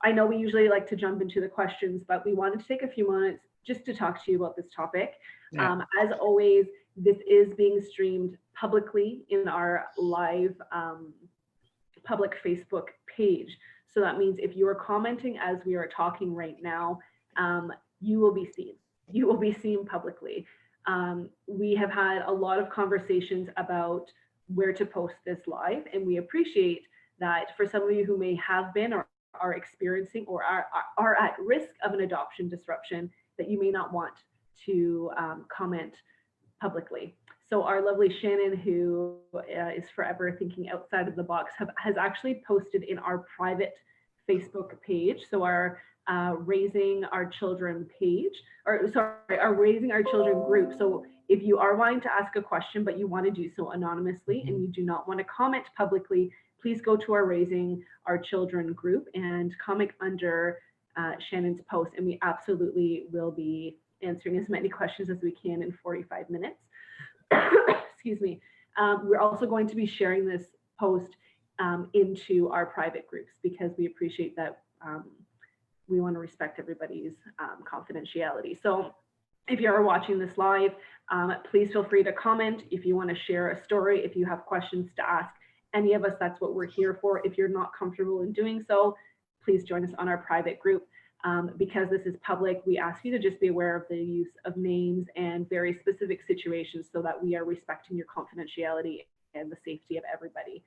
I know we usually like to jump into the questions, but we wanted to take a few moments just to talk to you about this topic. Yeah. As always, this is being streamed publicly in our live public Facebook page. So that means if you are commenting as we are talking right now, you will be seen. You will be seen publicly. We have had a lot of conversations about where to post this live, and we appreciate that for some of you who may have been or are experiencing or are at risk of an adoption disruption, that you may not want to comment publicly. So our lovely Shannon, who is forever thinking outside of the box, has actually posted in our private Facebook page. So our Raising Our Children page, or sorry, our Raising Our Children group. So if you are wanting to ask a question, but you want to do so anonymously and you do not want to comment publicly, please go to our Raising Our Children group and comment under Shannon's post, and we absolutely will be answering as many questions as we can in 45 minutes. Excuse me. We're also going to be sharing this post into our private groups because we appreciate that we want to respect everybody's confidentiality. So if you are watching this live, please feel free to comment. If you want to share a story, if you have questions to ask any of us, that's what we're here for. If you're not comfortable in doing so, please join us on our private group. Because this is public, we ask you to just be aware of the use of names and very specific situations so that we are respecting your confidentiality and the safety of everybody.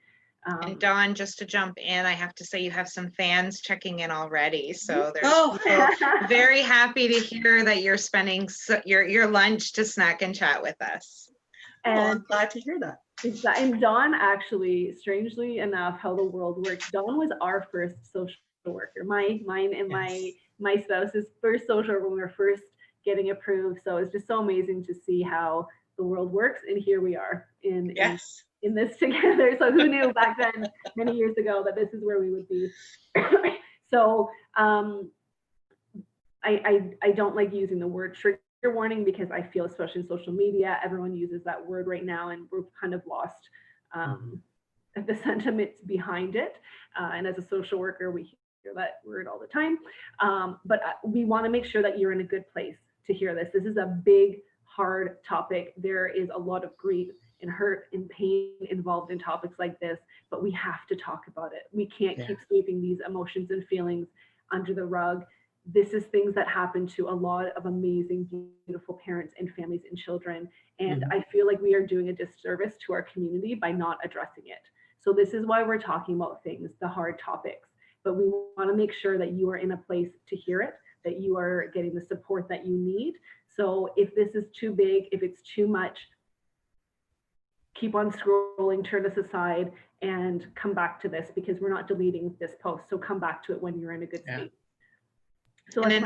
And Dawn, just to jump in, I have to say you have some fans checking in already. So there's people very happy to hear that you're spending your lunch to snack and chat with us. And I'm glad to hear that. And Dawn, actually, strangely enough, how the world works, Dawn was our first social worker, mine and my spouse's first social when we were first getting approved. So it's just so amazing to see how the world works, and here we are in this together. So who knew back then, many years ago, that this is where we would be. So I don't like using the word trigger warning because I feel, especially in social media, everyone uses that word right now, and we're kind of lost the sentiments behind it. And as a social worker, we hear that word all the time. But we want to make sure that you're in a good place to hear this. This is a big, hard topic. There is a lot of grief and hurt and pain involved in topics like this, but we have to talk about it. We can't keep sweeping these emotions and feelings under the rug. This is things that happen to a lot of amazing, beautiful parents and families and children. And I feel like we are doing a disservice to our community by not addressing it. So this is why we're talking about things, the hard topics. But we want to make sure that you are in a place to hear it, that you are getting the support that you need. So if this is too big, if it's too much, keep on scrolling, turn us aside, and come back to this, because we're not deleting this post. So come back to it when you're in a good state. So and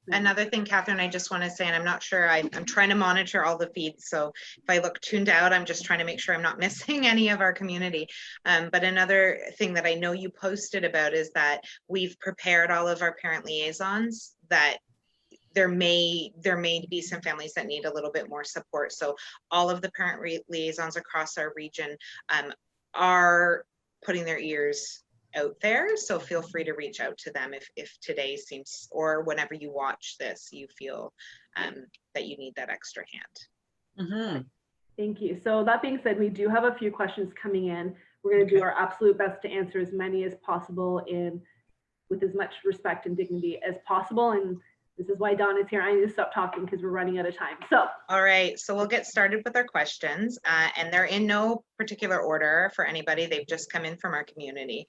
another thing, Catherine, I just want to say, and I'm not sure, I'm trying to monitor all the feeds. So if I look tuned out, I'm just trying to make sure I'm not missing any of our community. But another thing that I know you posted about is that we've prepared all of our parent liaisons, that there may be some families that need a little bit more support. So all of the parent liaisons across our region are putting their ears out there, so feel free to reach out to them if today seems, or whenever you watch this, you feel that you need that extra hand. Thank you. So that being said, we do have a few questions coming in. We're going to do our absolute best to answer as many as possible with as much respect and dignity as possible. And this is why Dawn is here. I need to stop talking because we're running out of time. So, all right, so we'll get started with our questions, and they're in no particular order for anybody. They've just come in from our community.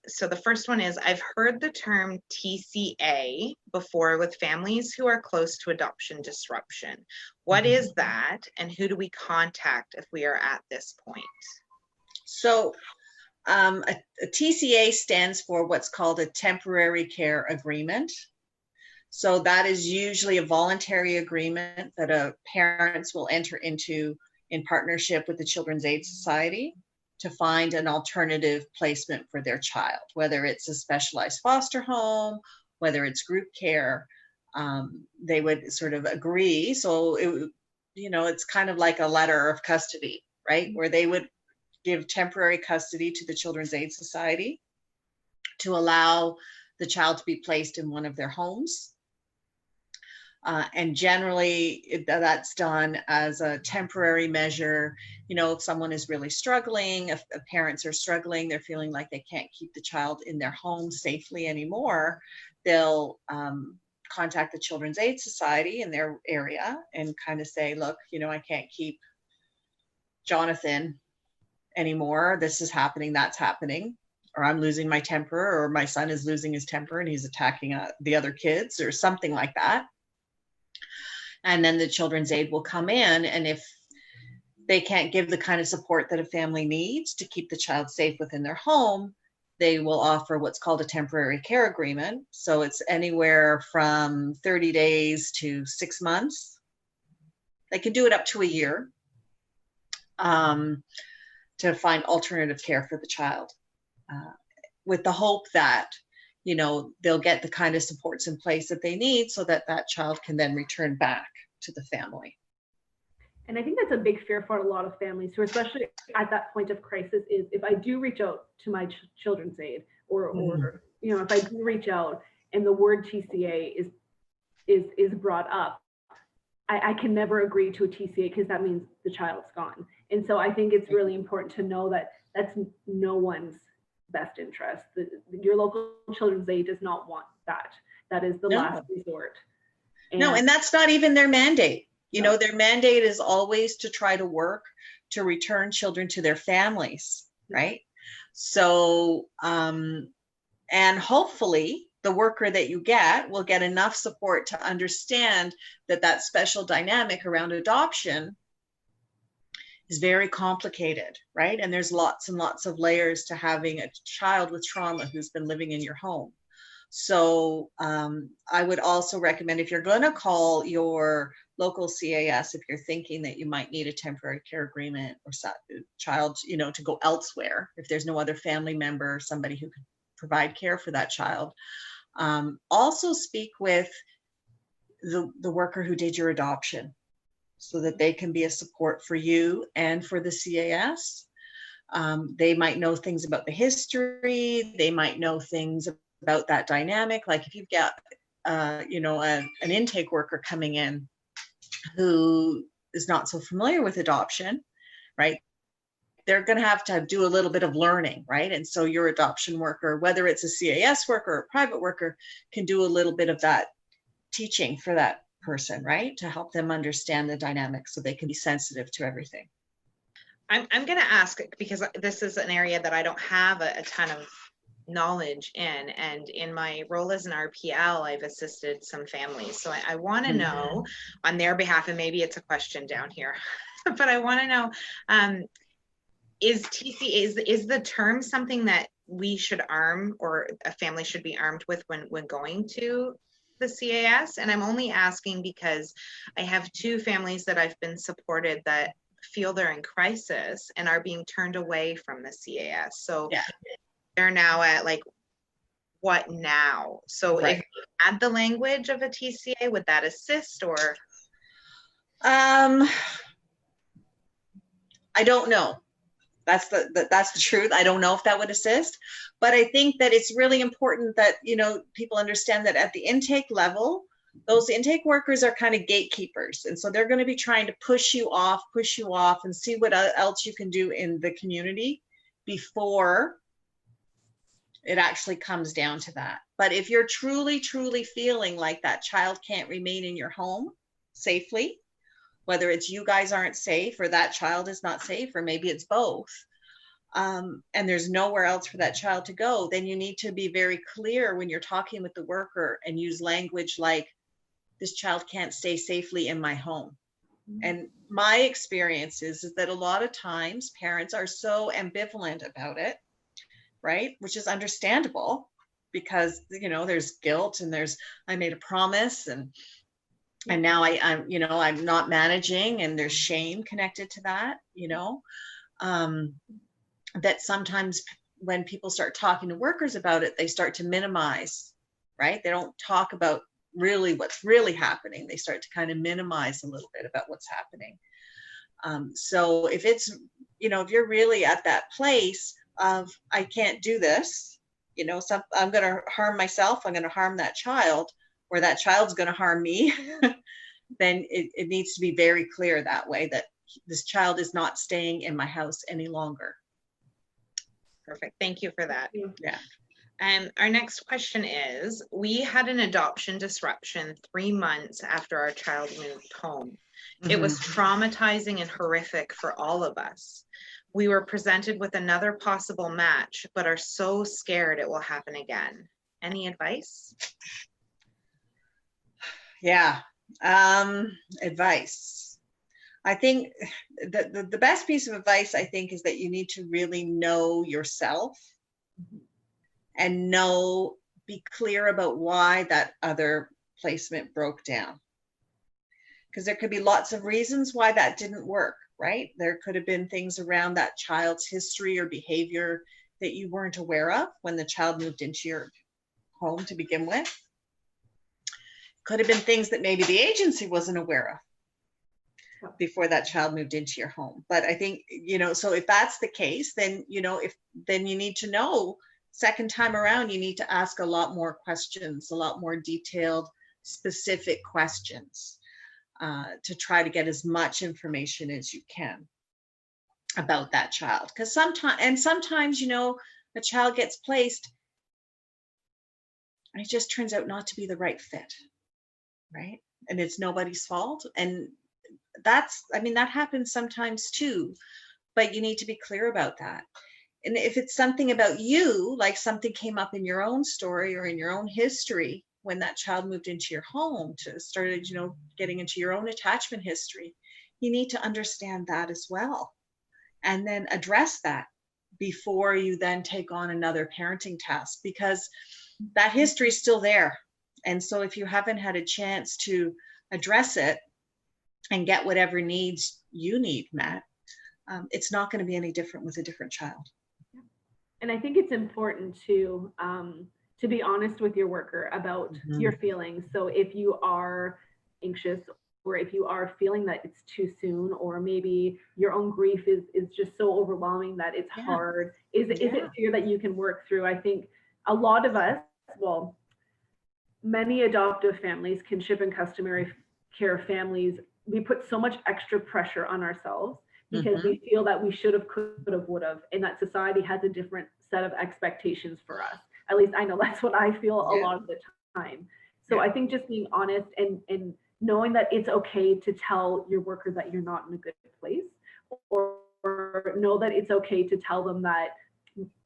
So the first one is, I've heard the term TCA before with families who are close to adoption disruption. What is that, and who do we contact if we are at this point? So a TCA stands for what's called a temporary care agreement. So that is usually a voluntary agreement that parents will enter into in partnership with the Children's Aid Society to find an alternative placement for their child, whether it's a specialized foster home, whether it's group care. They would sort of agree. So it's kind of like a letter of custody, right? Where they would give temporary custody to the Children's Aid Society to allow the child to be placed in one of their homes. And generally that's done as a temporary measure. You know, if someone is really struggling, if parents are struggling, they're feeling like they can't keep the child in their home safely anymore, they'll contact the Children's Aid Society in their area and kind of say, look, you know, I can't keep Jonathan anymore. This is happening, that's happening, or I'm losing my temper, or my son is losing his temper and he's attacking the other kids or something like that. And then the Children's Aid will come in, and if they can't give the kind of support that a family needs to keep the child safe within their home, they will offer what's called a temporary care agreement. So it's anywhere from 30 days to 6 months. They can do it up to a year to find alternative care for the child, with the hope that, you know, they'll get the kind of supports in place that they need so that that child can then return back to the family. And I think that's a big fear for a lot of families who, especially at that point of crisis, is if I do reach out to my Children's Aid, or you know, if I do reach out and the word TCA is brought up, I can never agree to a TCA because that means the child's gone. And so I think it's really important to know that that's no one's best interest. Your local Children's Aid does not want that. That is the last resort. And that's not even their mandate. You know, their mandate is always to try to work to return children to their families, right? So, and hopefully the worker that you get will get enough support to understand that that special dynamic around adoption is very complicated, right? And there's lots and lots of layers to having a child with trauma who's been living in your home. So I would also recommend, if you're going to call your local CAS, if you're thinking that you might need a temporary care agreement or child, you know, to go elsewhere, if there's no other family member, somebody who could provide care for that child, also speak with the worker who did your adoption so that they can be a support for you and for the CAS. They might know things about the history. They might know things about that dynamic. Like if you've got, you know, an intake worker coming in who is not so familiar with adoption, right? They're going to have do a little bit of learning, right? And so your adoption worker, whether it's a CAS worker or a private worker, can do a little bit of that teaching for that person, right? To help them understand the dynamics so they can be sensitive to everything. I'm going to ask, because this is an area that I don't have a ton of knowledge in, and in my role as an RPL, I've assisted some families. So I want to know on their behalf, and maybe it's a question down here, but I want to know, is TCA, is the term something that we should arm, or a family should be armed with when going to the CAS? And I'm only asking because I have two families that I've been supported that feel they're in crisis and are being turned away from the CAS. So they're now at like, what now? So if you add the language of a TCA, would that assist, or? I don't know. That's the truth. I don't know if that would assist, but I think that it's really important that, you know, people understand that at the intake level, those intake workers are kind of gatekeepers. And so they're going to be trying to push you off and see what else you can do in the community before it actually comes down to that. But if you're truly, truly feeling like that child can't remain in your home safely, whether it's you guys aren't safe or that child is not safe, or maybe it's both, and there's nowhere else for that child to go, then you need to be very clear when you're talking with the worker and use language like, this child can't stay safely in my home. And my experience is that a lot of times parents are so ambivalent about it, right? Which is understandable because, you know, there's guilt and I made a promise and now I'm, you know, I'm not managing, and there's shame connected to that, you know, that sometimes when people start talking to workers about it, they start to minimize, right? They don't talk about really what's really happening. They start to kind of minimize a little bit about what's happening. So if it's, you know, if you're really at that place of, I can't do this, you know, I'm going to harm myself, I'm going to harm that child, or that child's going to harm me, then it needs to be very clear that way that this child is not staying in my house any longer. Perfect. Thank you for that. Yeah. Our next question is, we had an adoption disruption 3 months after our child moved home. It was traumatizing and horrific for all of us. We were presented with another possible match, but are so scared it will happen again. Any advice? Yeah. Advice. I think the best piece of advice, I think, is that you need to really know yourself and be clear about why that other placement broke down. Because there could be lots of reasons why that didn't work, right? There could have been things around that child's history or behavior that you weren't aware of when the child moved into your home to begin with. Could have been things that maybe the agency wasn't aware of before that child moved into your home. But I think, you know, so if that's the case, then, you know, then you need to know, second time around, you need to ask a lot more questions, a lot more detailed, specific questions, to try to get as much information as you can about that child. Because sometimes, you know, a child gets placed and it just turns out not to be the right fit, right? And it's nobody's fault. And that happens sometimes too, but you need to be clear about that. And if it's something about you, like something came up in your own story or in your own history when that child moved into your home, started, you know, getting into your own attachment history, you need to understand that as well. And then address that before you then take on another parenting task, because that history is still there. And so if you haven't had a chance to address it and get whatever needs you need met, it's not going to be any different with a different child. And I think it's important to be honest with your worker about your feelings. So if you are anxious, or if you are feeling that it's too soon, or maybe your own grief is just so overwhelming that it's hard, is it fear that you can work through? I think a lot of us, well, many adoptive families, kinship and customary care families, we put so much extra pressure on ourselves because we feel that we should have, could have, would have, and that society has a different set of expectations for us. At least I know that's what I feel a lot of the time. So I think just being honest and knowing that it's okay to tell your worker that you're not in a good place, or know that it's okay to tell them that,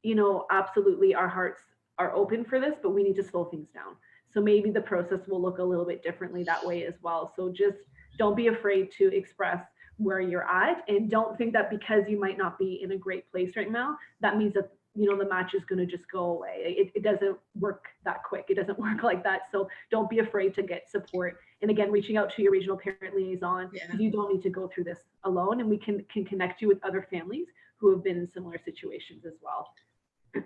you know, absolutely our hearts are open for this, but we need to slow things down. So maybe the process will look a little bit differently that way as well. So just don't be afraid to express where you're at, and don't think that because you might not be in a great place right now, that means that, you know, the match is going to just go away. It doesn't work that quick. It doesn't work like that. So don't be afraid to get support. And again, reaching out to your regional parent liaison, because you don't need to go through this alone, and we can connect you with other families who have been in similar situations as well.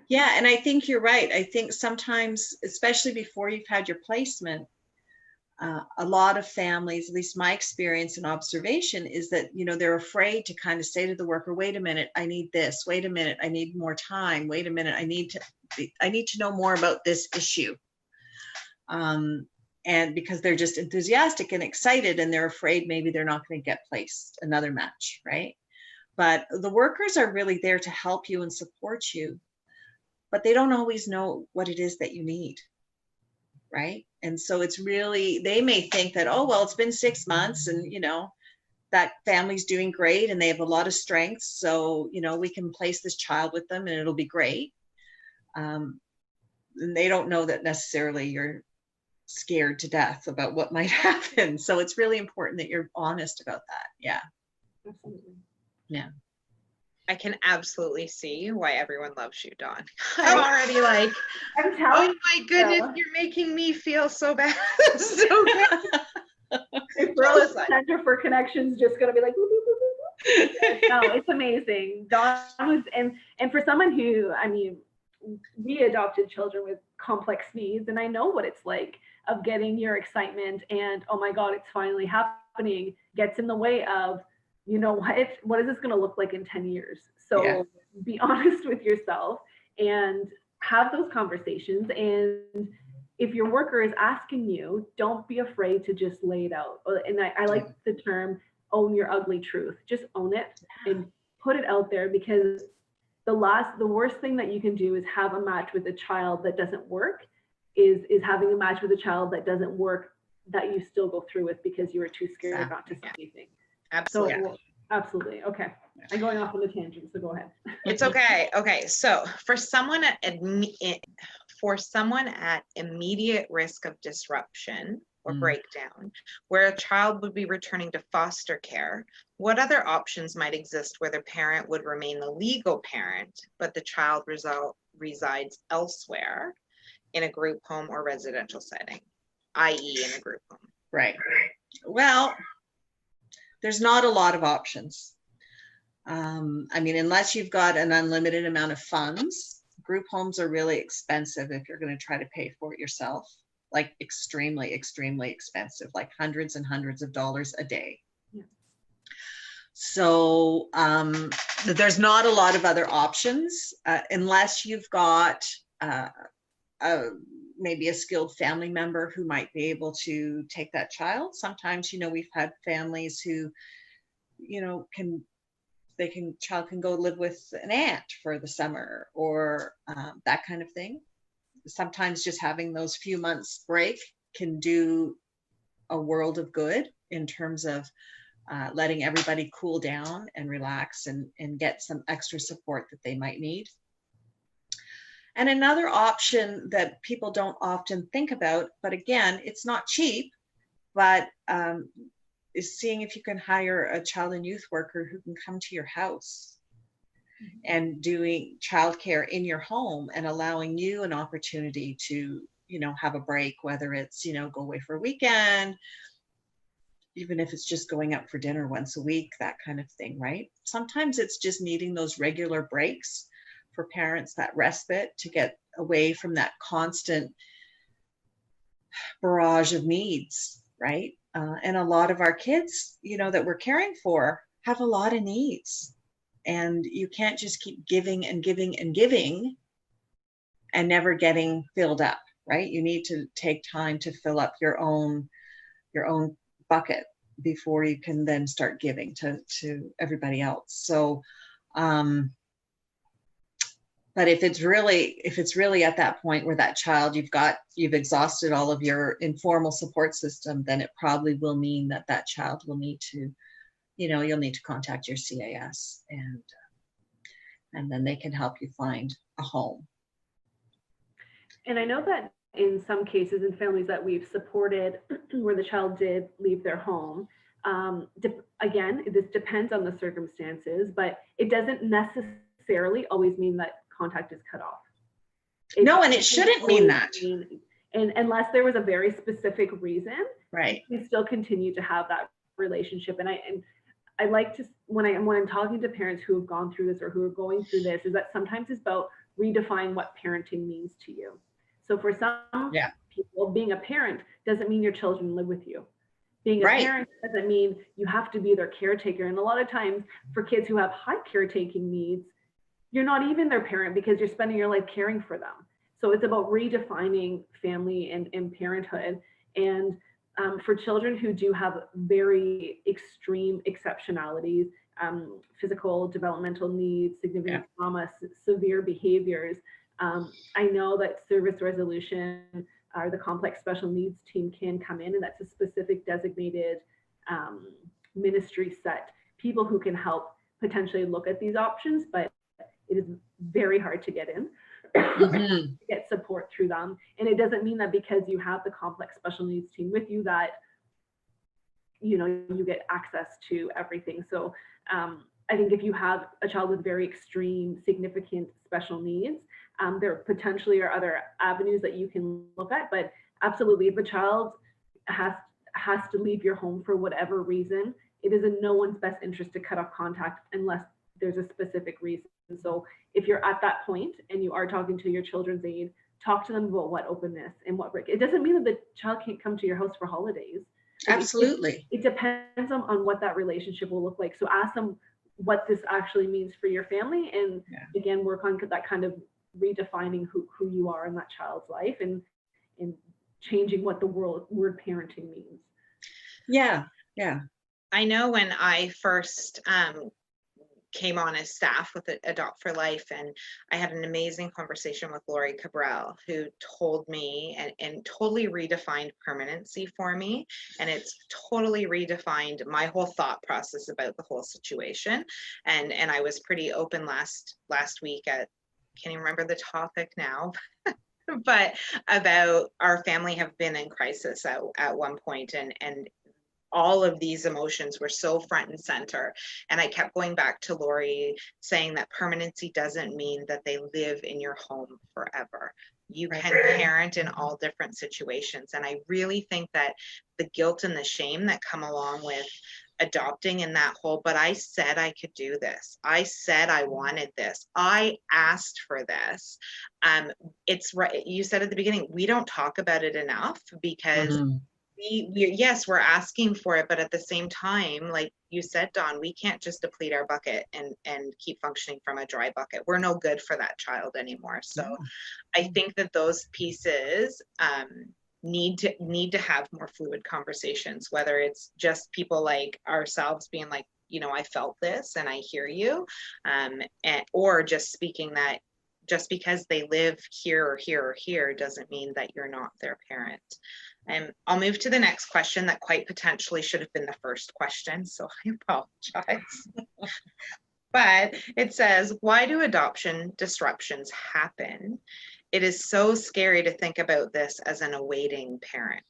Yeah, and I think you're right. I think sometimes, especially before you've had your placement, a lot of families, at least my experience and observation, is that, you know, they're afraid to kind of say to the worker, wait a minute, I need this, wait a minute, I need more time, wait a minute, I need to know more about this issue. And because they're just enthusiastic and excited, and they're afraid maybe they're not going to get placed another match, right? But the workers are really there to help you and support you, but they don't always know what it is that you need, right? And so it's really, they may think that, oh, well, it's been 6 months and, you know, that family's doing great and they have a lot of strengths. So, you know, we can place this child with them and it'll be great. And they don't know that necessarily you're scared to death about what might happen. So it's really important that you're honest about that. Yeah. Absolutely. Yeah. I can absolutely see why everyone loves you, Dawn. I'm already like, I'm telling oh my goodness, you're making me feel so bad. So good. If Center for Connections just gonna be like, whoop, whoop, whoop, whoop. No, it's amazing. Dawn was, and for someone who, I mean, we adopted children with complex needs, and I know what it's like of getting your excitement and, oh my God, it's finally happening, gets in the way of, you know, what is this going to look like in 10 years? So be honest with yourself and have those conversations. And if your worker is asking you, don't be afraid to just lay it out. And I like the term own your ugly truth. Just own it and put it out there, because the worst thing that you can do is have a match with a child that doesn't work, is having a match with a child that doesn't work, that you still go through with because you were too scared not to say anything. Absolutely. So absolutely. Okay. I'm going off on a tangent, so go ahead. It's okay. Okay. So for someone at immediate risk of disruption or breakdown, where a child would be returning to foster care, what other options might exist where the parent would remain the legal parent, but the child resides elsewhere in a group home or residential setting, i.e. in a group home? Right. Well, there's not a lot of options. I mean, unless you've got an unlimited amount of funds, group homes are really expensive if you're going to try to pay for it yourself, like extremely, extremely expensive, like hundreds and hundreds of dollars a day. Yeah. So there's not a lot of other options unless you've got maybe a skilled family member who might be able to take that child. Sometimes, you know, we've had families who, you know, child can go live with an aunt for the summer, or that kind of thing. Sometimes just having those few months break can do a world of good in terms of letting everybody cool down and relax and get some extra support that they might need. And another option that people don't often think about, but again, it's not cheap, but is seeing if you can hire a child and youth worker who can come to your house and doing childcare in your home and allowing you an opportunity to, you know, have a break, whether it's, you know, go away for a weekend, even if it's just going out for dinner once a week, that kind of thing, right? Sometimes it's just needing those regular breaks for parents, that respite to get away from that constant barrage of needs, right? And a lot of our kids, you know, that we're caring for have a lot of needs, and you can't just keep giving and giving and giving and never getting filled up, right? You need to take time to fill up your own bucket before you can then start giving to everybody else. So, but if it's really at that point where that child, you've exhausted all of your informal support system, then it probably will mean that child will need to, you know, you'll need to contact your CAS, and then they can help you find a home. And I know that in some cases, in families that we've supported where the child did leave their home, again, this depends on the circumstances, but it doesn't necessarily always mean that contact is cut off. No, and it shouldn't mean that. And unless there was a very specific reason, right, we still continue to have that relationship. And I like to, when I'm talking to parents who have gone through this or who are going through this, is that sometimes it's about redefine what parenting means to you. So for some people, being a parent doesn't mean your children live with you. Being a parent doesn't mean you have to be their caretaker. And a lot of times for kids who have high caretaking needs, you're not even their parent because you're spending your life caring for them. So it's about redefining family and parenthood. And for children who do have very extreme exceptionalities, physical, developmental needs, significant trauma, severe behaviors, I know that service resolution or the complex special needs team can come in, and that's a specific designated ministry set, people who can help potentially look at these options, but it is very hard to get in, to get support through them. And it doesn't mean that because you have the complex special needs team with you that, you know, you get access to everything. So I think if you have a child with very extreme, significant special needs, there potentially are other avenues that you can look at. But absolutely, if a child has to leave your home for whatever reason, it is in no one's best interest to cut off contact unless there's a specific reason. So if you're at that point and you are talking to your children's aide, talk to them about what openness and what break. It doesn't mean that the child can't come to your house for holidays. Absolutely. It depends on what that relationship will look like. So ask them what this actually means for your family, and again, work on that kind of redefining who you are in that child's life, and changing what the word parenting means. Yeah. I know when I first came on as staff with Adopt for Life, and I had an amazing conversation with Lori Cabral, who told me and totally redefined permanency for me, and it's totally redefined my whole thought process about the whole situation. And I was pretty open last week at, can't even remember the topic now, but about our family have been in crisis at one point, and all of these emotions were so front and center. And I kept going back to Lori saying that permanency doesn't mean that they live in your home forever. You can parent in all different situations. And I really think that the guilt and the shame that come along with adopting in that whole, but I said I could do this. I said I wanted this. I asked for this. It's right. You said at the beginning, we don't talk about it enough, because yes, we're asking for it, but at the same time, like you said, Dawn, we can't just deplete our bucket and keep functioning from a dry bucket. We're no good for that child anymore. So I think that those pieces need to have more fluid conversations, whether it's just people like ourselves being like, you know, I felt this and I hear you, or just speaking that just because they live here or here or here doesn't mean that you're not their parent. I'll move to the next question that quite potentially should have been the first question, so I apologize. But it says, why do adoption disruptions happen? It is so scary to think about this as an awaiting parent.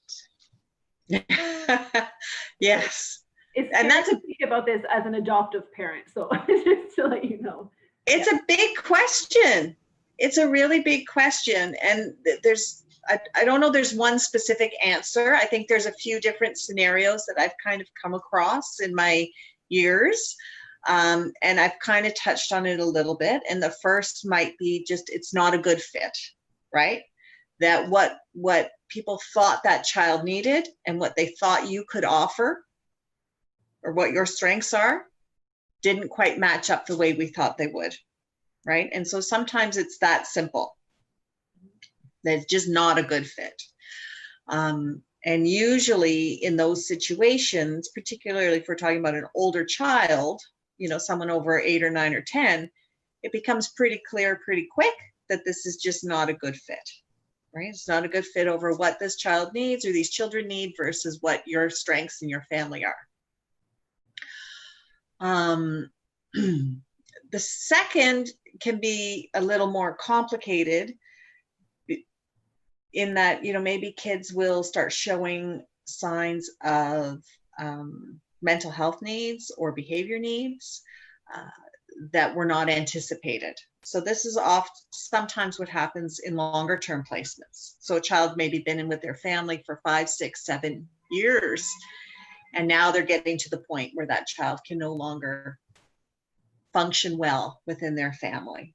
Yes. And that's to think about this as an adoptive parent. So just to let you know. It's a big question. It's a really big question. And I don't know there's one specific answer. I think there's a few different scenarios that I've kind of come across in my years. And I've kind of touched on it a little bit. And the first might be just, it's not a good fit, right? That what people thought that child needed and what they thought you could offer, or what your strengths are, didn't quite match up the way we thought they would, right? And so sometimes it's that simple. That's just not a good fit. And usually in those situations, particularly if we're talking about an older child, you know, someone over 8 or 9 or 10, it becomes pretty clear pretty quick that this is just not a good fit, right? It's not a good fit over what this child needs or these children need versus what your strengths and your family are. The second can be a little more complicated, in that, you know, maybe kids will start showing signs of mental health needs or behavior needs that were not anticipated. So this is sometimes what happens in longer term placements. So a child maybe been in with their family for 5, 6, 7 years, and now they're getting to the point where that child can no longer function well within their family.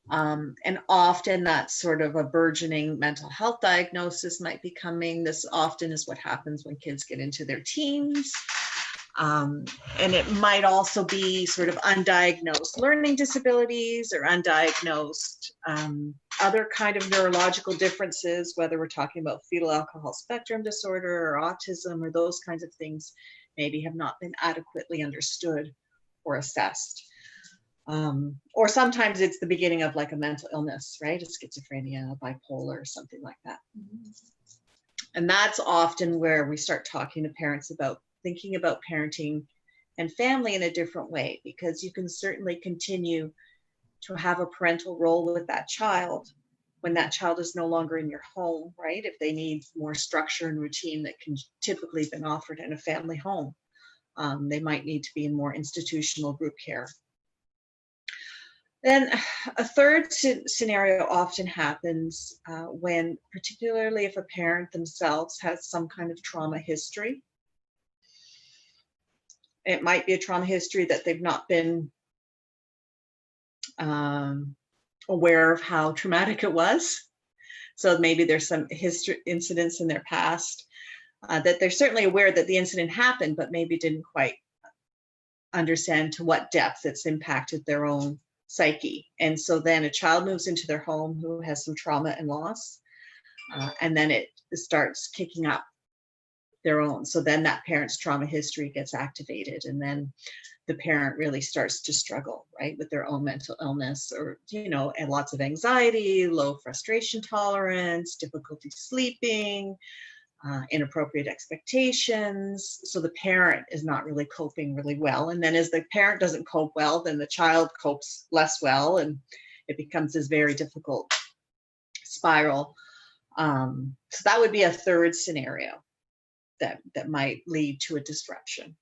And often that's sort of a burgeoning mental health diagnosis might be coming. This often is what happens when kids get into their teens. And it might also be sort of undiagnosed learning disabilities or undiagnosed other kind of neurological differences, whether we're talking about fetal alcohol spectrum disorder or autism, or those kinds of things maybe have not been adequately understood or assessed. Or sometimes it's the beginning of like a mental illness, right? A schizophrenia, bipolar, something like that. And that's often where we start talking to parents about thinking about parenting and family in a different way, because you can certainly continue to have a parental role with that child when that child is no longer in your home, right? If they need more structure and routine that can typically been offered in a family home, they might need to be in more institutional group care. Then a third scenario often happens when, particularly if a parent themselves has some kind of trauma history. It might be a trauma history that they've not been aware of how traumatic it was. So maybe there's some incidents in their past that they're certainly aware that the incident happened, but maybe didn't quite understand to what depth it's impacted their own psyche. And so then a child moves into their home who has some trauma and loss, and then it starts kicking up their own. So then that parent's trauma history gets activated, and then the parent really starts to struggle, right, with their own mental illness, or, you know, and lots of anxiety, low frustration tolerance, difficulty sleeping, inappropriate expectations. So the parent is not really coping really well. And then as the parent doesn't cope well, then the child copes less well, and it becomes this very difficult spiral. So that would be a third scenario that might lead to a disruption.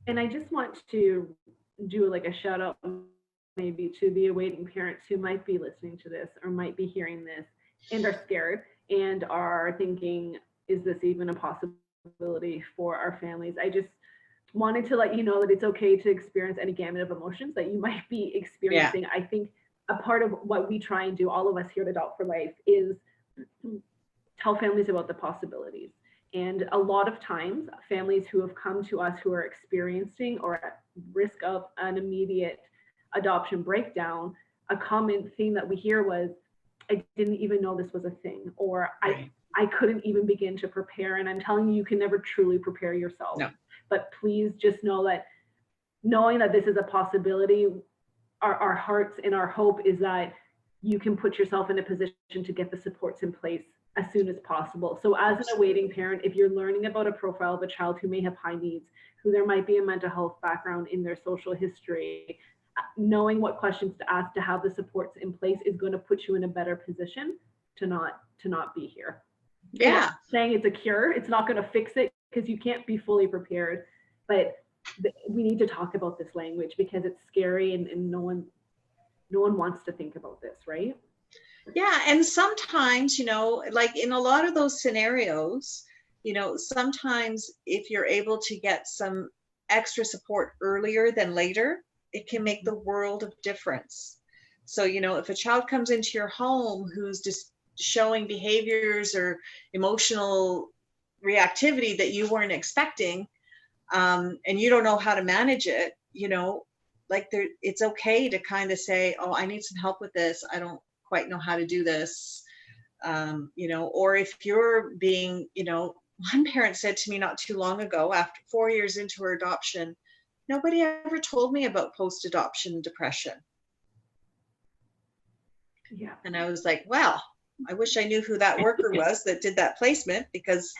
And I just want to do like a shout out maybe to the awaiting parents who might be listening to this or might be hearing this and are scared and are thinking, is this even a possibility for our families? I just wanted to let you know that it's okay to experience any gamut of emotions that you might be experiencing. Yeah. I think a part of what we try and do, all of us here at Adopt for Life, is tell families about the possibilities. And a lot of times, families who have come to us who are experiencing or at risk of an immediate adoption breakdown, a common theme that we hear was, I didn't even know this was a thing, or Right. I couldn't even begin to prepare. And I'm telling you, you can never truly prepare yourself. No. But please just know that knowing that this is a possibility, our hearts and our hope is that you can put yourself in a position to get the supports in place as soon as possible. So as an awaiting parent, if you're learning about a profile of a child who may have high needs, who there might be a mental health background in their social history, knowing what questions to ask to have the supports in place is going to put you in a better position to not be here. Yeah. Saying it's a cure, it's not going to fix it because you can't be fully prepared, but we need to talk about this language because it's scary and no one wants to think about this, right? Yeah, and sometimes, you know, like in a lot of those scenarios, you know, sometimes if you're able to get some extra support earlier than later, it can make the world of difference. So, you know, if a child comes into your home who's just showing behaviors or emotional reactivity that you weren't expecting, and you don't know how to manage it, you know, like it's okay to kind of say, oh, I need some help with this. I don't quite know how to do this, you know, or if you're being, you know, one parent said to me not too long ago, after 4 years into her adoption, nobody ever told me about post-adoption depression. Yeah. And I was like, well, I wish I knew who that worker was that did that placement, because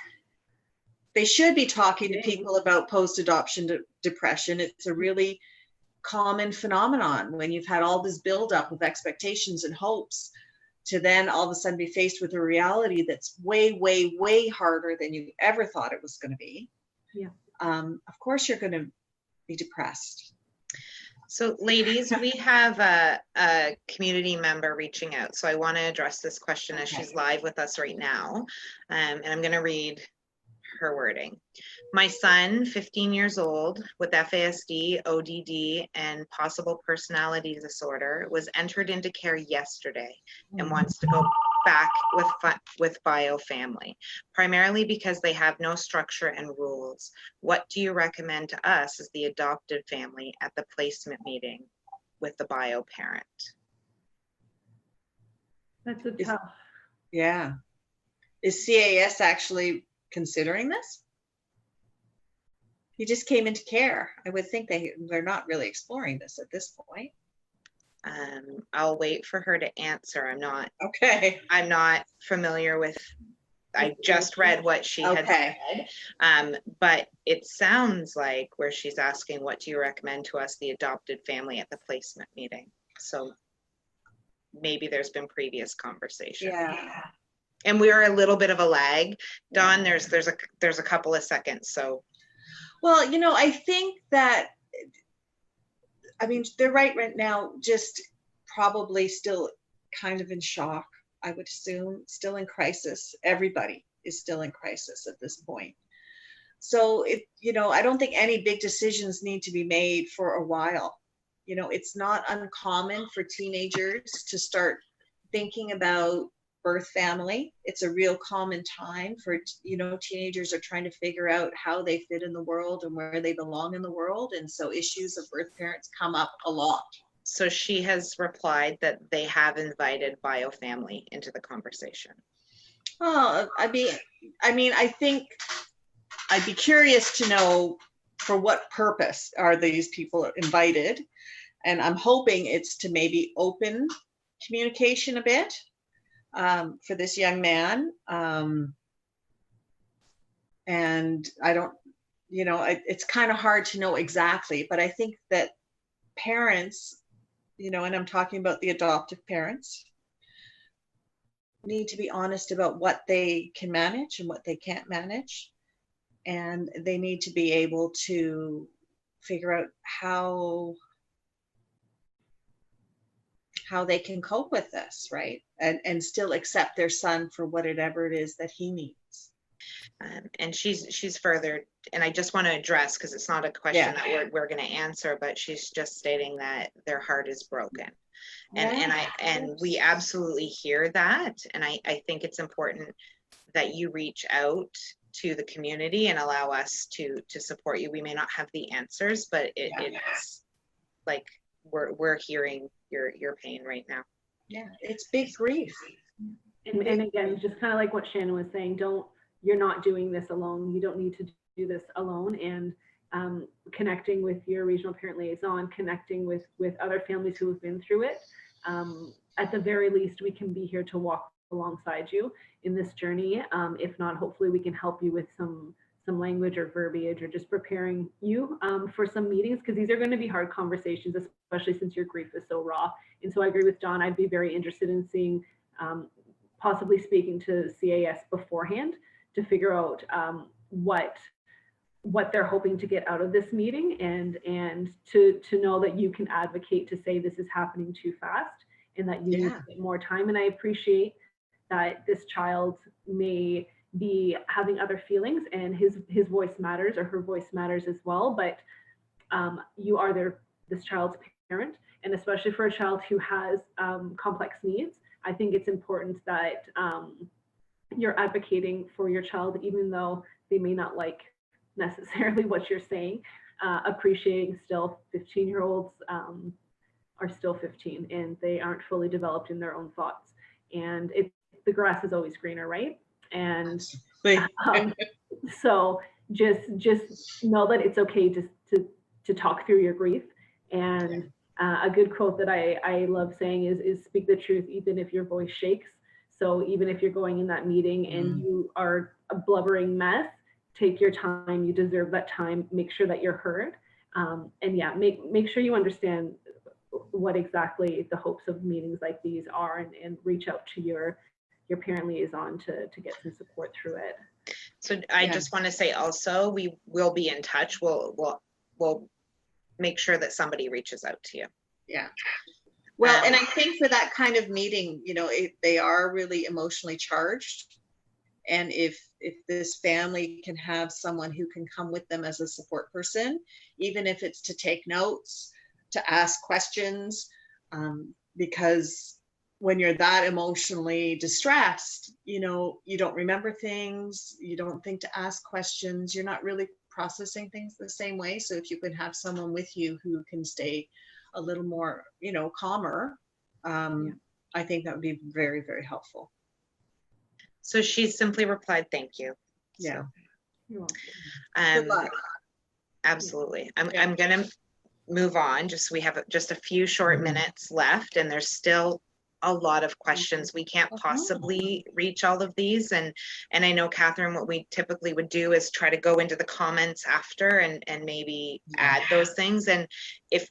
they should be talking to people about post-adoption depression. It's a really common phenomenon when you've had all this buildup of expectations and hopes to then all of a sudden be faced with a reality that's way, way, way harder than you ever thought it was going to be. Yeah. Of course, you're going to be depressed. So ladies, we have a community member reaching out. So I want to address this question as she's live with us right now. And I'm going to read her wording. My son, 15 years old, with FASD, ODD, and possible personality disorder, was entered into care yesterday and wants to go back with bio family, primarily because they have no structure and rules. What do you recommend to us as the adopted family at the placement meeting with the bio parent? That's a tough. Yeah. Is CAS actually considering this? He just came into care. I would think they're not really exploring this at this point. I'll wait for her to answer. I'm not familiar with, I just read what she had said. But it sounds like where she's asking, what do you recommend to us, the adopted family, at the placement meeting? So maybe there's been previous conversation. Yeah. And we're a little bit of a lag. Dawn, there's a couple of seconds. So, well, you know, I think that, I mean, they're right now, just probably still kind of in shock, I would assume, still in crisis. Everybody is still in crisis at this point. So, you know, I don't think any big decisions need to be made for a while. You know, it's not uncommon for teenagers to start thinking about birth family. It's a real common time for, teenagers are trying to figure out how they fit in the world and where they belong in the world. And so issues of birth parents come up a lot. So she has replied that they have invited biofamily into the conversation. Oh, I mean, I think I'd be curious to know for what purpose are these people invited? And I'm hoping it's to maybe open communication a bit for this young man. And I don't, it's kind of hard to know exactly, but I think that parents, and I'm talking about the adoptive parents, need to be honest about what they can manage and what they can't manage. And they need to be able to figure out how they can cope with this, right? And still accept their son for whatever it is that he needs. And she's further, and I just want to address, because it's not a question that we're going to answer, but she's just stating that their heart is broken. And we absolutely hear that. And I think it's important that you reach out to the community and allow us to support you. We may not have the answers, but it's like we're hearing your pain right now. Yeah, it's big grief. And again, just kind of like what Shannon was saying, you're not doing this alone. You don't need to do this alone. And connecting with your regional parent liaison, connecting with other families who have been through it. At the very least, we can be here to walk alongside you in this journey. If not, hopefully we can help you with some language or verbiage, or just preparing you for some meetings, because these are going to be hard conversations, especially since your grief is so raw. And so I agree with Dawn. I'd be very interested in seeing, possibly speaking to CAS beforehand to figure out what they're hoping to get out of this meeting, and to know that you can advocate to say this is happening too fast and that you need to get more time. And I appreciate that this child may be having other feelings, and his voice matters, or her voice matters as well, but you are this child's parent, and especially for a child who has complex needs, I think it's important that you're advocating for your child, even though they may not like necessarily what you're saying, appreciating still 15-year-olds are still 15 and they aren't fully developed in their own thoughts. And the grass is always greener, right? And so just know that it's okay to talk through your grief. And a good quote that I love saying is speak the truth even if your voice shakes. So even if you're going in that meeting and you are a blubbering mess, take your time. You deserve that time. Make sure that you're heard. And yeah, make sure you understand what exactly the hopes of meetings like these are, and reach out to your parent liaison to get some support through it. So I just want to say also, we will be in touch. We'll make sure that somebody reaches out to you. Yeah. Well, and I think for that kind of meeting, they are really emotionally charged. And if this family can have someone who can come with them as a support person, even if it's to take notes, to ask questions, because when you're that emotionally distressed, you don't remember things, you don't think to ask questions, you're not really processing things the same way. So if you could have someone with you who can stay a little more, calmer, I think that would be very, very helpful. So she simply replied, "Thank you." Yeah. So, You're welcome. Good luck. Absolutely. I'm going to move on. We have just a few short minutes left, and there's still a lot of questions. We can't possibly reach all of these. And I know, Catherine, what we typically would do is try to go into the comments after and maybe add those things. And if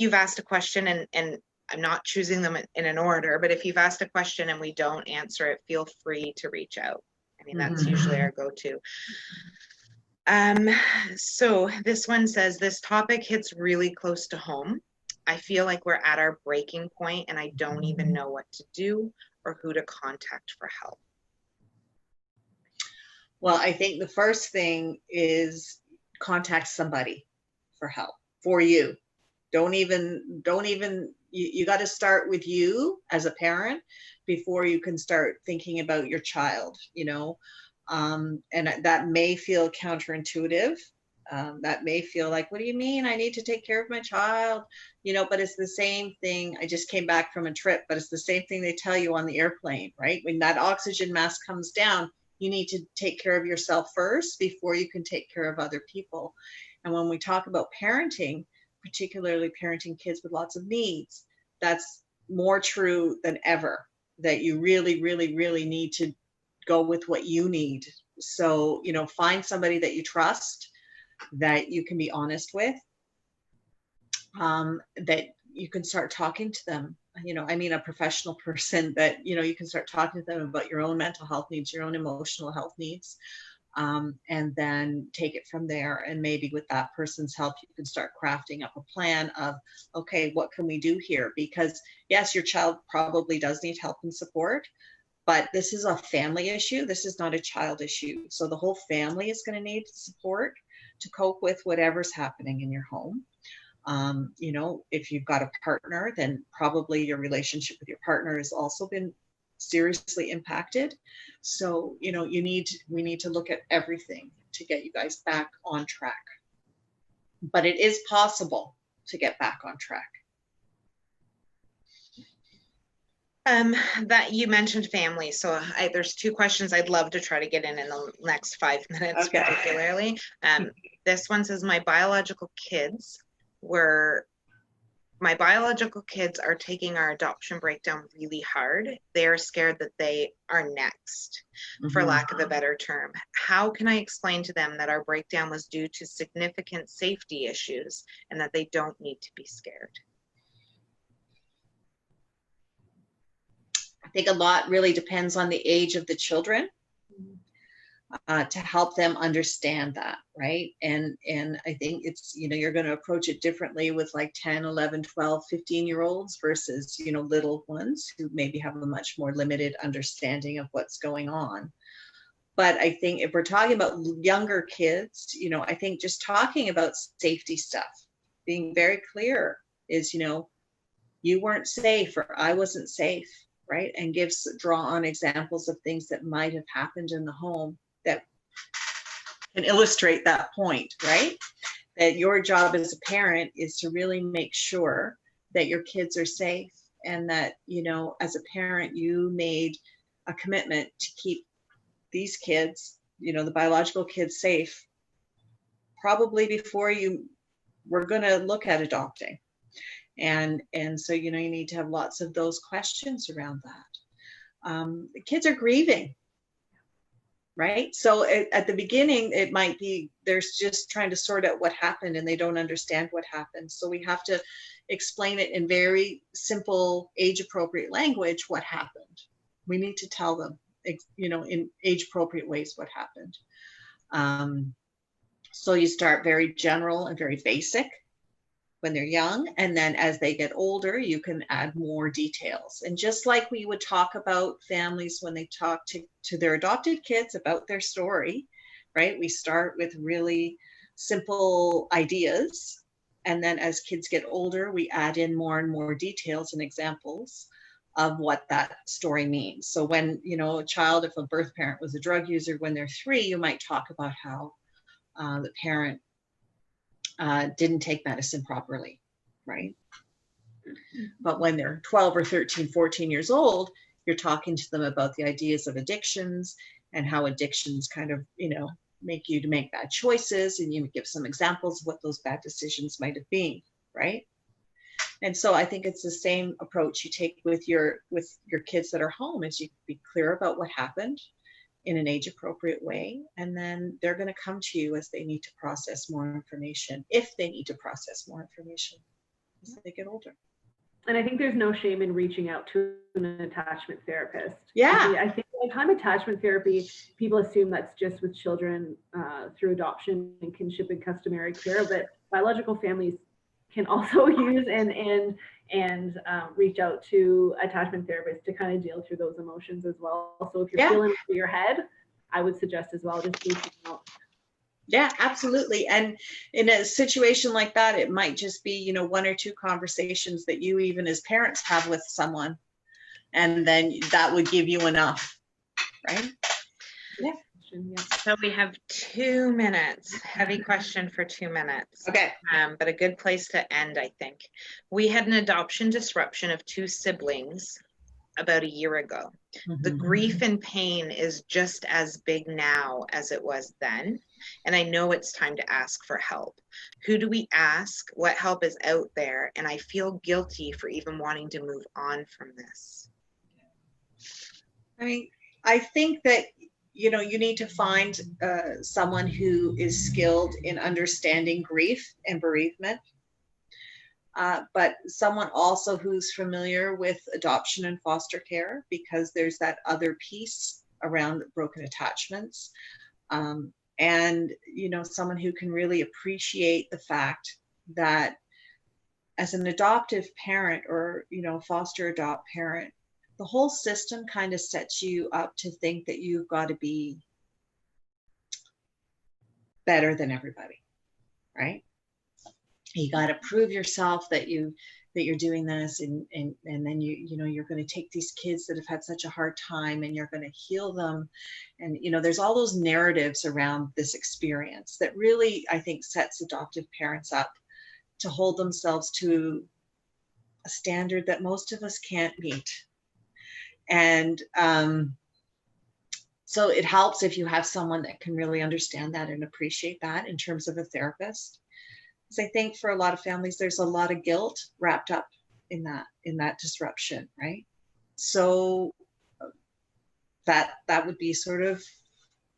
you've asked a question, and I'm not choosing them in an order, but if you've asked a question and we don't answer it, feel free to reach out. I mean, that's usually our go-to. So this one says, this topic hits really close to home. I feel like we're at our breaking point and I don't even know what to do or who to contact for help. Well, I think the first thing is contact somebody for help for you. Don't even, you got to start with you as a parent before you can start thinking about your child, you know. And that may feel counterintuitive. That may feel like, what do you mean I need to take care of my child? You know, but it's the same thing. I just came back from a trip, but it's the same thing they tell you on the airplane, right? When that oxygen mask comes down, you need to take care of yourself first before you can take care of other people. And when we talk about parenting, particularly parenting kids with lots of needs, that's more true than ever, that you really, really, really need to go with what you need. So, you know, find somebody that you trust, that you can be honest with, that you can start talking to them. You know, I mean, a professional person that, you know, you can start talking to them about your own mental health needs, your own emotional health needs, and then take it from there. And maybe with that person's help, you can start crafting up a plan of, okay, what can we do here? Because yes, your child probably does need help and support, but this is a family issue. This is not a child issue. So the whole family is going to need support to cope with whatever's happening in your home. You know, if you've got a partner, then probably your relationship with your partner has also been seriously impacted. So, you know, we need to look at everything to get you guys back on track. But it is possible to get back on track. That you mentioned family, so there's two questions I'd love to try to get in the next 5 minutes, Okay. particularly. This one says, my biological kids are taking our adoption breakdown really hard. They are scared that they are next, for lack of a better term. How can I explain to them that our breakdown was due to significant safety issues and that they don't need to be scared? I think a lot really depends on the age of the children, to help them understand that, right? And I think it's, you know, you're going to approach it differently with like 10, 11, 12, 15-year-olds versus, you know, little ones who maybe have a much more limited understanding of what's going on. But I think if we're talking about younger kids, you know, I think just talking about safety stuff, being very clear is, you know, you weren't safe or I wasn't safe, right? And draw on examples of things that might have happened in the home that can illustrate that point, right? That your job as a parent is to really make sure that your kids are safe, and that, you know, as a parent, you made a commitment to keep these kids, you know, the biological kids, safe, probably before you were going to look at adopting. And so, you know, you need to have lots of those questions around that. The kids are grieving, right? So at the beginning, it might be they're just trying to sort out what happened and they don't understand what happened. So we have to explain it in very simple, age-appropriate language what happened. We need to tell them, you know, in age-appropriate ways what happened. So you start very general and very basic when they're young, and then as they get older, you can add more details. And just like we would talk about families when they talk to their adopted kids about their story, right? We start with really simple ideas, and then as kids get older, we add in more and more details and examples of what that story means. So when, you know, a child, if a birth parent was a drug user when they're 3, you might talk about how the parent didn't take medicine properly, right? But when they're 12 or 13, 14 years old, you're talking to them about the ideas of addictions and how addictions kind of, you know, make you to make bad choices, and you give some examples of what those bad decisions might have been, right? And so I think it's the same approach you take with your kids that are home, is you be clear about what happened in an age-appropriate way, and then they're going to come to you as they need to process more information, if they need to process more information as they get older. And I think there's no shame in reaching out to an attachment therapist. Yeah. I think by the time attachment therapy, people assume that's just with children through adoption and kinship and customary care, but biological families can also use and reach out to attachment therapists to kind of deal through those emotions as well. So if you're feeling it through your head, I would suggest as well just reaching out. Yeah, absolutely. And in a situation like that, it might just be, you know, one or two conversations that you even as parents have with someone, and then that would give you enough, right? Yeah. So we have 2 minutes. Heavy question for 2 minutes. Okay. But a good place to end, I think. We had an adoption disruption of 2 siblings about a year ago. The grief and pain is just as big now as it was then. And I know it's time to ask for help. Who do we ask? What help is out there? And I feel guilty for even wanting to move on from this. I mean, I think that, you know, you need to find someone who is skilled in understanding grief and bereavement, but someone also who's familiar with adoption and foster care, because there's that other piece around broken attachments. And, you know, someone who can really appreciate the fact that as an adoptive parent or, you know, foster adopt parent, the whole system kind of sets you up to think that you've got to be better than everybody, right? You got to prove yourself that you're doing this, and then you know, you're going to take these kids that have had such a hard time and you're going to heal them. And, you know, there's all those narratives around this experience that really, I think, sets adoptive parents up to hold themselves to a standard that most of us can't meet. And so it helps if you have someone that can really understand that and appreciate that in terms of a therapist. Because I think for a lot of families, there's a lot of guilt wrapped up in that disruption, right? So that would be sort of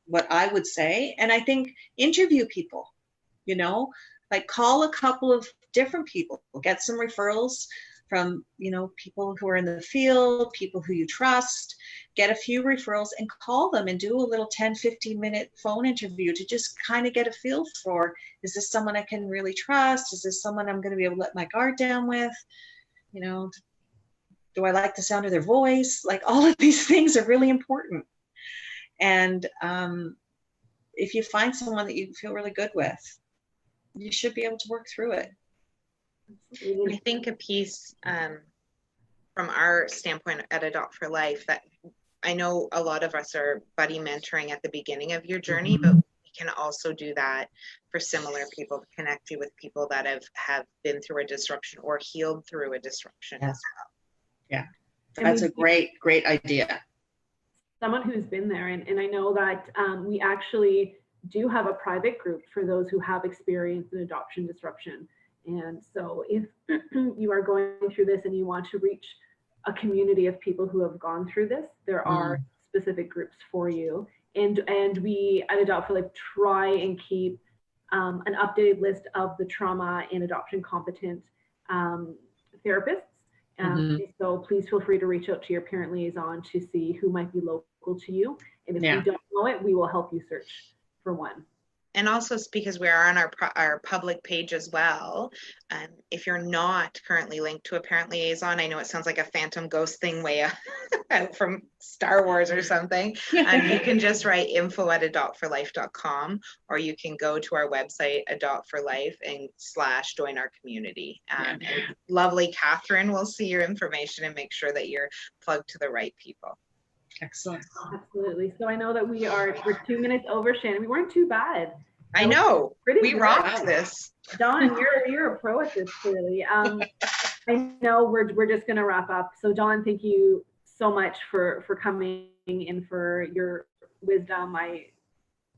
what I would say. And I think interview people, you know, like call a couple of different people, get some referrals from, you know, people who are in the field, people who you trust, get a few referrals and call them and do a little 10-15 minute phone interview to just kind of get a feel for, is this someone I can really trust? Is this someone I'm going to be able to let my guard down with? You know, do I like the sound of their voice? Like, all of these things are really important. And if you find someone that you feel really good with, you should be able to work through it. I think a piece from our standpoint at Adopt for Life, that I know a lot of us are buddy mentoring at the beginning of your journey, but we can also do that for similar people, to connect you with people that have been through a disruption or healed through a disruption as well. Yeah, that's a great idea. Someone who's been there, and I know that we actually do have a private group for those who have experienced an adoption disruption. And so if you are going through this and you want to reach a community of people who have gone through this, there are specific groups for you. And we at Adopt for Life try and keep an updated list of the trauma and adoption competent therapists. So please feel free to reach out to your parent liaison to see who might be local to you. And if you don't know it, we will help you search for one. And also, because we are on our public page as well, if you're not currently linked to a parent liaison, I know it sounds like a phantom ghost thing way out from Star Wars or something. You can just write info@adoptforlife.com, or you can go to our website, Adopt for Life, and /join our community. And lovely Catherine will see your information and make sure that you're plugged to the right people. Excellent. Absolutely. So I know that we're 2 minutes over, Shannon. We weren't too bad. I know. We good. rocked this. Dawn, you're a pro at this, clearly. I know we're just going to wrap up. So Dawn, thank you so much for coming and for your wisdom.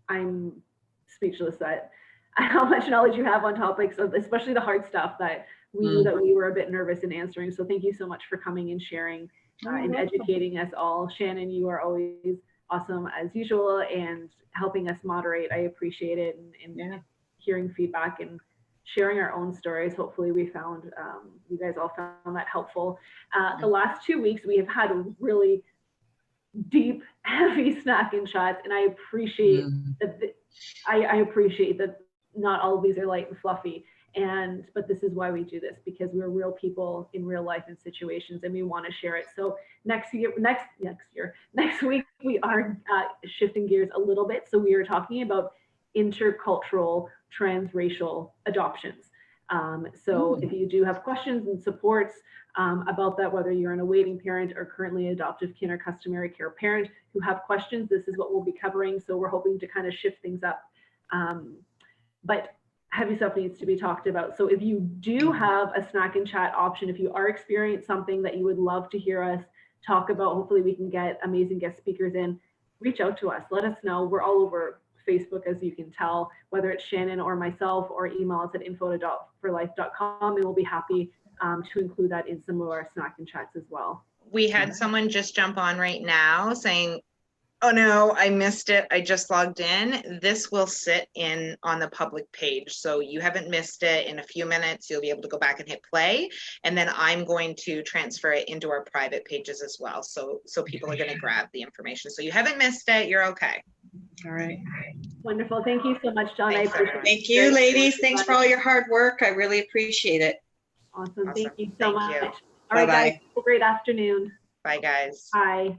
I'm speechless at how much knowledge you have on topics, especially the hard stuff that we were a bit nervous in answering. So thank you so much for coming and sharing and educating us all. Shannon, you are always awesome as usual and helping us moderate. I appreciate it, and hearing feedback and sharing our own stories. Hopefully we found, you guys all found that helpful. The last 2 weeks we have had really deep, heavy snack and chats, and I appreciate that. I appreciate that not all of these are light and fluffy. But this is why we do this, because we're real people in real life and situations, and we want to share it. So next week we are shifting gears a little bit. So we are talking about intercultural transracial adoptions. So if you do have questions and supports about that, whether you're an awaiting parent or currently adoptive kin or customary care parent who have questions, this is what we'll be covering. So we're hoping to kind of shift things up. But heavy stuff needs to be talked about. So if you do have a snack and chat option, if you are experiencing something that you would love to hear us talk about, hopefully we can get amazing guest speakers in, reach out to us, let us know. We're all over Facebook, as you can tell, whether it's Shannon or myself, or email us at info@adoptforlife.com, and we'll be happy to include that in some of our snack and chats as well. We had someone just jump on right now saying, oh no, I missed it. I just logged in. This will sit in on the public page. So you haven't missed it. In a few minutes, you'll be able to go back and hit play. And then I'm going to transfer it into our private pages as well. So people are going to grab the information. So you haven't missed it. You're okay. All right. Wonderful. Thank you so much, John. Thanks, I appreciate it. Thank you, ladies. Thanks for all your hard work. I really appreciate it. Awesome. Thank Awesome. you so Thank you. much. All right, Bye-bye. guys. Have a great afternoon. Bye, guys. Bye.